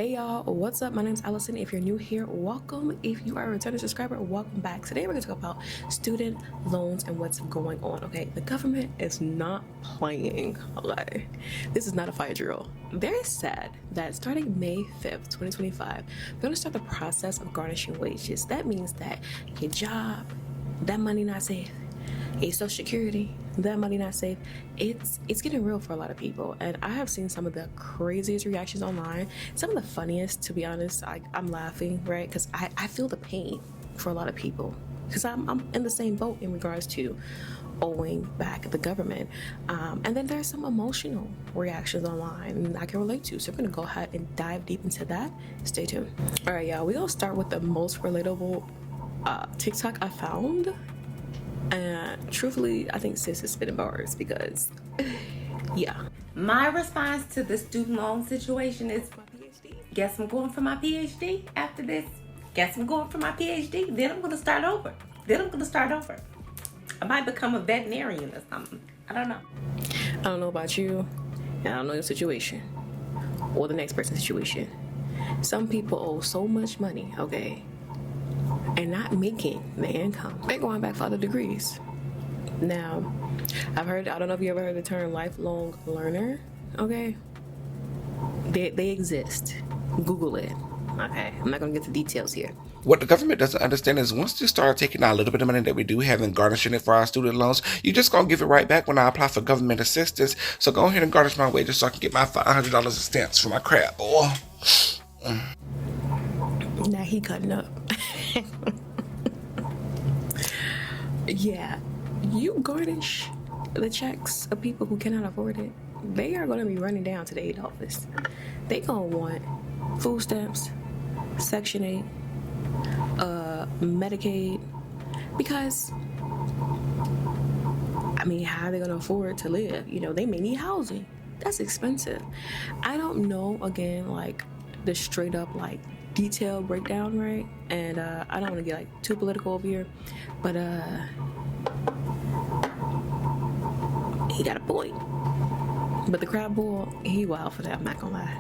Hey y'all, what's up? My name's Allison. If you're new here, welcome. If you are a returning subscriber, welcome back. Today we're going to talk about student loans and what's going on, okay? The government is not playing. Okay? This is not a fire drill. Very sad that starting May 5th, 2025, they're going to start the process of garnishing wages. That means that your job, that money not safe. A Social Security, that money not safe. It's getting real for a lot of people, and I have seen some of the craziest reactions online, some of the funniest. To be honest, I'm laughing, right? Because I feel the pain for a lot of people, because I'm in the same boat in regards to owing back the government. And then there's some emotional reactions online and I can relate to, so we're gonna go ahead and dive deep into that. Stay tuned. All right, y'all, we're gonna start with the most relatable TikTok I found. And truthfully, I think sis is spitting bars because, yeah. My response to the student loan situation is, guess I'm going for my PhD after this. Guess I'm going for my PhD. Then I'm going to start over. I might become a veterinarian or something. I don't know. I don't know about you, and I don't know your situation or the next person's situation. Some people owe so much money, okay, and not making the income. They're going back for other degrees. Now, I don't know if you ever heard the term lifelong learner, okay? They exist. Google it, okay? I'm not gonna get the details here. What the government doesn't understand is once you start taking out a little bit of money that we do have and garnishing it for our student loans, you just gonna give it right back when I apply for government assistance. So go ahead and garnish my wages so I can get my $500 of stamps for my crab, boy. Now he cutting up. Yeah, you garnish the checks of people who cannot afford it. They are going to be running down to the aid office. They going to want food stamps, Section 8, Medicaid, because, I mean, how are they going to afford to live? You know, they may need housing. That's expensive. I don't know, again, like, the straight up, like, detailed breakdown, right? And I don't want to get like too political over here, but he got a point. But the crab boy, he wild for that, I'm not gonna lie.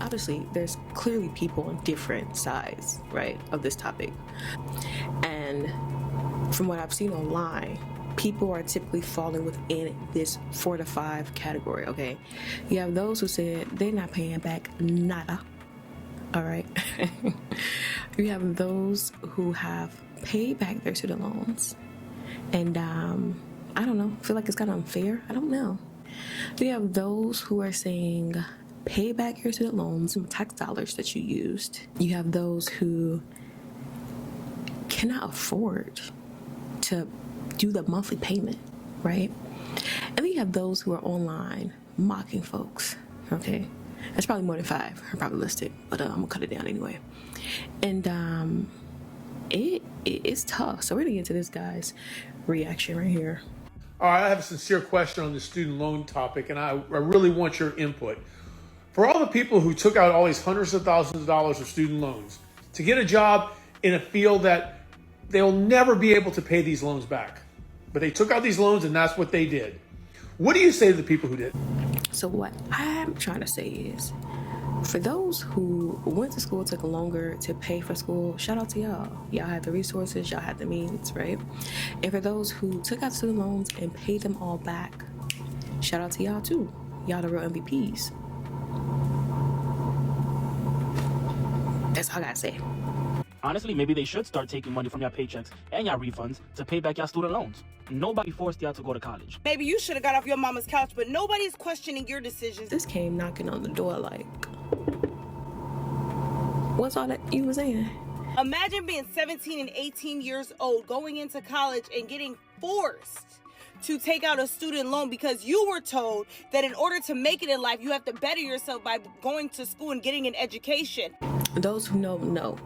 Obviously, there's clearly people on different sides, right, of this topic. And from what I've seen online, people are typically falling within this 4 to 5 category, okay? You have those who said they're not paying back nada, all right? You have those who have paid back their student loans, and I don't know, feel like it's kind of unfair. I don't know. You have those who are saying pay back your student loans and tax dollars that you used. You have those who cannot afford to do the monthly payment, right? And then you have those who are online mocking folks, okay? That's probably more than 5 are probably listed, but I'm gonna cut it down anyway. And it's tough. So we're gonna get into this guy's reaction right here. All right, I have a sincere question on the student loan topic, and I really want your input. For all the people who took out all these hundreds of thousands of dollars of student loans to get a job in a field that they'll never be able to pay these loans back, but they took out these loans and that's what they did. What do you say to the people who did? So what I'm trying to say is, for those who went to school, took longer to pay for school, shout out to y'all. Y'all had the resources, y'all had the means, right? And for those who took out student loans and paid them all back, shout out to y'all too. Y'all the real MVPs. That's all I gotta say. Honestly, maybe they should start taking money from your paychecks and your refunds to pay back your student loans. Nobody forced y'all to go to college. Maybe you should have got off your mama's couch, but nobody's questioning your decisions. This came knocking on the door like, what's all that you were saying? Imagine being 17 and 18 years old, going into college and getting forced to take out a student loan because you were told that in order to make it in life, you have to better yourself by going to school and getting an education. Those who know.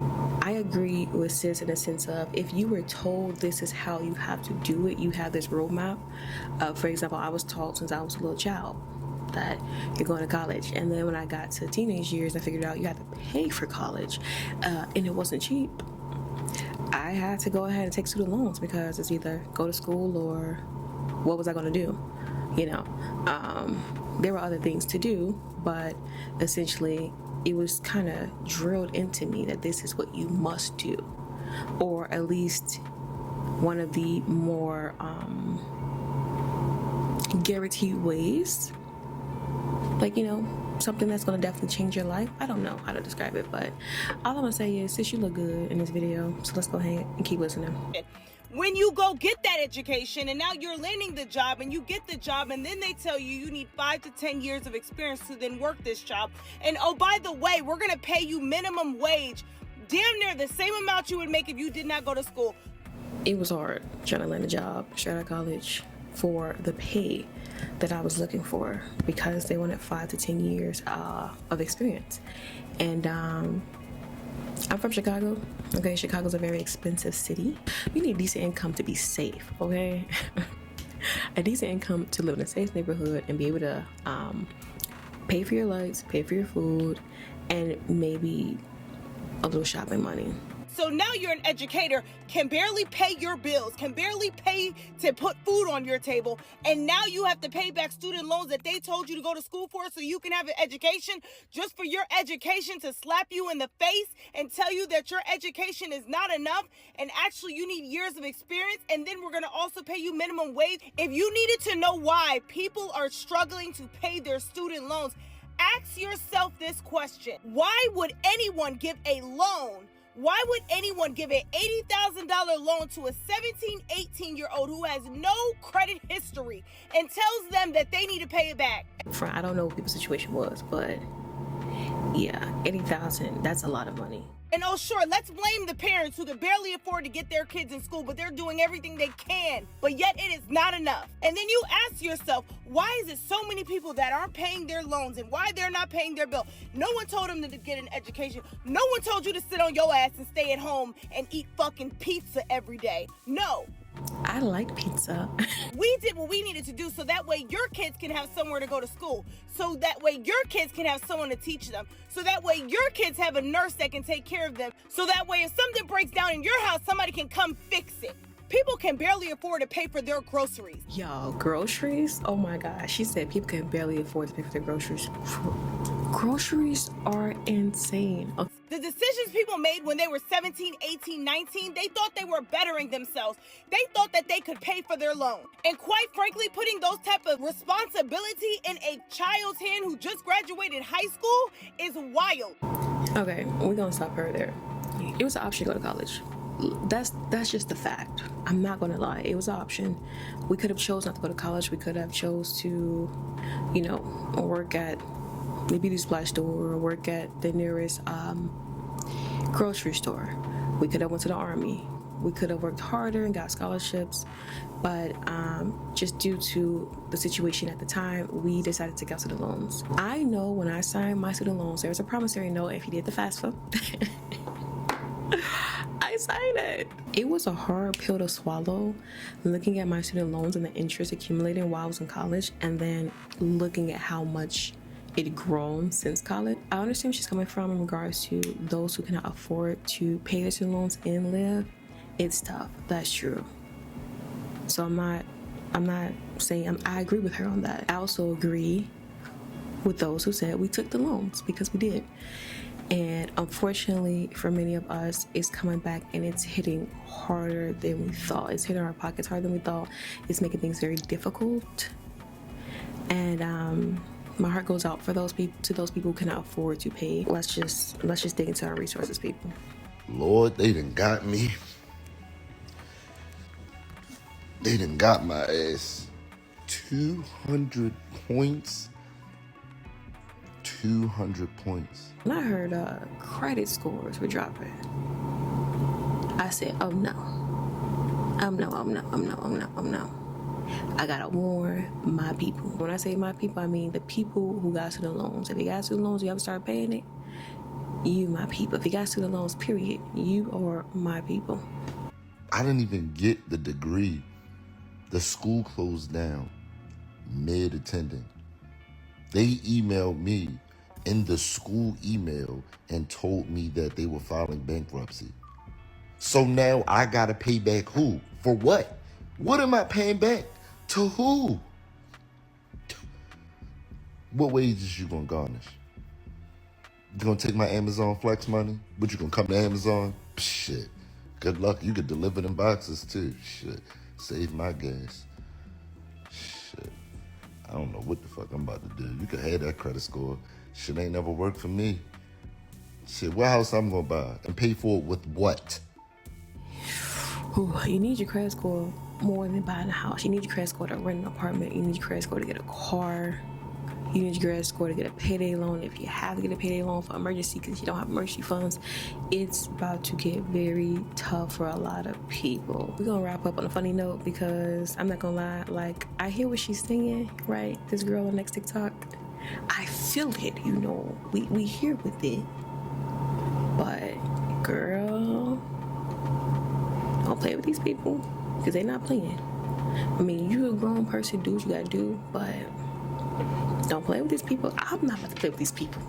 I agree with sis in the sense of, if you were told this is how you have to do it, you have this roadmap. For example, I was taught since I was a little child that you're going to college, and then when I got to teenage years, I figured out you had to pay for college, and it wasn't cheap. I had to go ahead and take student loans because it's either go to school or what was I going to do, you know? there were other things to do, but essentially it was kind of drilled into me that this is what you must do, or at least one of the more guaranteed ways. Like, you know, something that's going to definitely change your life. I don't know how to describe it, but all I'm going to say is, sis, you look good in this video, so let's go ahead and keep listening. When you go get that education and now you're landing the job and you get the job and then they tell you need 5 to 10 years of experience to then work this job. And oh, by the way, we're going to pay you minimum wage, damn near the same amount you would make if you did not go to school. It was hard trying to land a job straight out of college for the pay that I was looking for, because they wanted 5 to 10 years of experience. And I'm from Chicago. Okay, Chicago's a very expensive city. You need decent income to be safe, okay? A decent income to live in a safe neighborhood and be able to pay for your lights, pay for your food, and maybe a little shopping money. So now you're an educator, can barely pay your bills, can barely pay to put food on your table, and now you have to pay back student loans that they told you to go to school for so you can have an education, just for your education to slap you in the face and tell you that your education is not enough and actually you need years of experience, and then we're going to also pay you minimum wage. If you needed to know why people are struggling to pay their student loans, ask yourself this question. Why would anyone give a loan? Why would anyone give an $80,000 loan to a 17, 18-year-old who has no credit history and tells them that they need to pay it back? I don't know what people's situation was, but yeah, $80,000, that's a lot of money. And oh, sure, let's blame the parents who can barely afford to get their kids in school, but they're doing everything they can, but yet it is not enough. And then you ask yourself, why is it so many people that aren't paying their loans and why they're not paying their bill? No one told them to get an education. No one told you to sit on your ass and stay at home and eat fucking pizza every day. No. I like pizza. We did what we needed to do so that way your kids can have somewhere to go to school. So that way your kids can have someone to teach them. So that way your kids have a nurse that can take care of them. So that way if something breaks down in your house, somebody can come fix it. People can barely afford to pay for their groceries. Yo, groceries? Oh my gosh. She said people can barely afford to pay for their groceries. Groceries are insane. Okay. The decisions people made when they were 17, 18, 19, they thought they were bettering themselves. They thought that they could pay for their loan. And quite frankly, putting those type of responsibility in a child's hand who just graduated high school is wild. Okay, we're gonna stop her there. It was an option to go to college. That's just the fact. I'm not gonna lie. It was an option. We could have chose not to go to college. We could have chose to, you know, work at maybe the splash store or work at the nearest grocery store. We could have went to the army. We could have worked harder and got scholarships, but just due to the situation at the time, we decided to cancel the loans. I know when I signed my student loans, there was a promissory note if you did the FAFSA. I signed it. It was a hard pill to swallow, looking at my student loans and the interest accumulating while I was in college, and then looking at how much it had grown since college. I understand where she's coming from in regards to those who cannot afford to pay their student loans and live. It's tough. That's true. So I'm not saying I agree with her on that. I also agree with those who said we took the loans, because we did. And unfortunately, for many of us, it's coming back and it's hitting harder than we thought. It's hitting our pockets harder than we thought. It's making things very difficult. And my heart goes out for those people, to those people who cannot afford to pay. Let's just dig into our resources, people. Lord, they done got me. They done got my ass. 200 points. 200 points. When I heard credit scores were dropping, I said, oh no. I gotta warn my people. When I say my people, I mean the people who got student loans. If you got student loans, you ever start paying it, you my people. If you got student loans, period, you are my people. I didn't even get the degree. The school closed down mid-attending. They emailed me in the school email and told me that they were filing bankruptcy. So now I gotta pay back who? For what? What am I paying back? To who? What wages you gonna garnish? You gonna take my Amazon Flex money? But you gonna come to Amazon? Shit. Good luck. You could deliver them boxes too. Shit. Save my gas. Shit. I don't know what the fuck I'm about to do. You could have that credit score. Shit ain't never worked for me. Shit, what house I'm gonna buy? And pay for it with what? Ooh, you need your credit score more than buying a house. You need your credit score to rent an apartment. You need your credit score to get a car. You need your credit score to get a payday loan. If you have to get a payday loan for emergency because you don't have emergency funds, it's about to get very tough for a lot of people. We're gonna wrap up on a funny note because I'm not gonna lie, like, I hear what she's singing, right? This girl on next TikTok. I feel it, you know. We hear with it. But girl, don't play with these people because they're not playing. I mean, you a grown person, do what you gotta do, but don't play with these people. I'm not about to play with these people.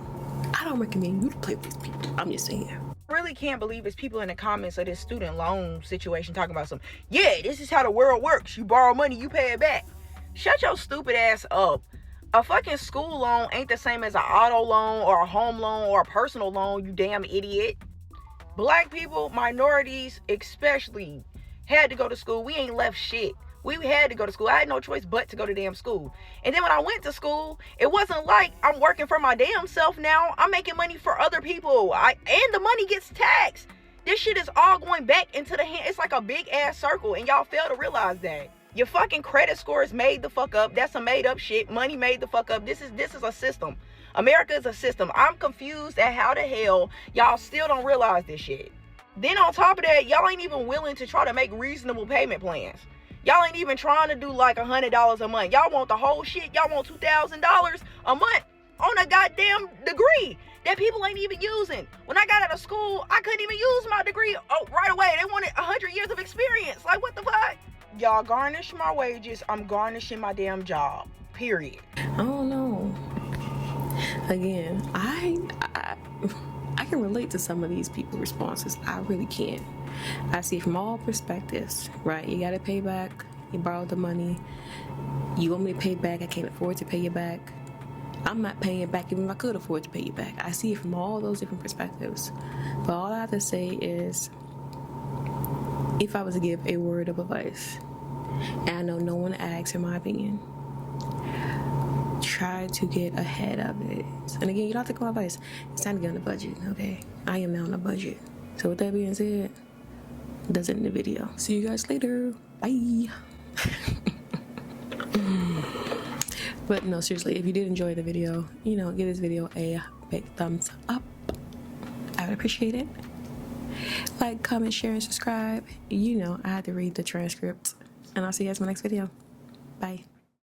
I don't recommend you to play with these people. I'm just saying. Really can't believe it's people in the comments of this student loan situation talking about yeah, this is how the world works. You borrow money, you pay it back. Shut your stupid ass up. A fucking school loan ain't the same as an auto loan or a home loan or a personal loan, you damn idiot. Black people, minorities especially, had to go to school. We ain't left shit. We had to go to school. I had no choice but to go to damn school. And then when I went to school, it wasn't like I'm working for my damn self now. I'm making money for other people. And the money gets taxed. This shit is all going back into the hand. It's like a big ass circle, and y'all fail to realize that. Your fucking credit score is made the fuck up. That's some made up shit. Money made the fuck up. This is a system. America is a system. I'm confused at how the hell y'all still don't realize this shit. Then on top of that, y'all ain't even willing to try to make reasonable payment plans. Y'all ain't even trying to do like $100 a month. Y'all want the whole shit. Y'all want $2,000 a month on a goddamn degree that people ain't even using. When I got out of school, I couldn't even use my degree right away. They wanted 100 years of experience. Like, what the fuck? Y'all garnish my wages. I'm garnishing my damn job. Period. I don't know. Again, I can relate to some of these people's responses. I really can. I see it from all perspectives, right? You gotta pay back. You borrowed the money. You want me to pay back. I can't afford to pay you back. I'm not paying it back even if I could afford to pay you back. I see it from all those different perspectives. But all I have to say is, if I was to give a word of advice, and I know no one asks in my opinion, try to get ahead of it. And again, you don't have to take my advice. It's time to get on the budget, okay? I am now on a budget. So with that being said, that's it in the video. See you guys later. Bye. But no, seriously, if you did enjoy the video, you know, give this video a big thumbs up. I would appreciate it. Like, comment, share, and subscribe. You know, I had to read the transcript. And I'll see you guys in my next video. Bye.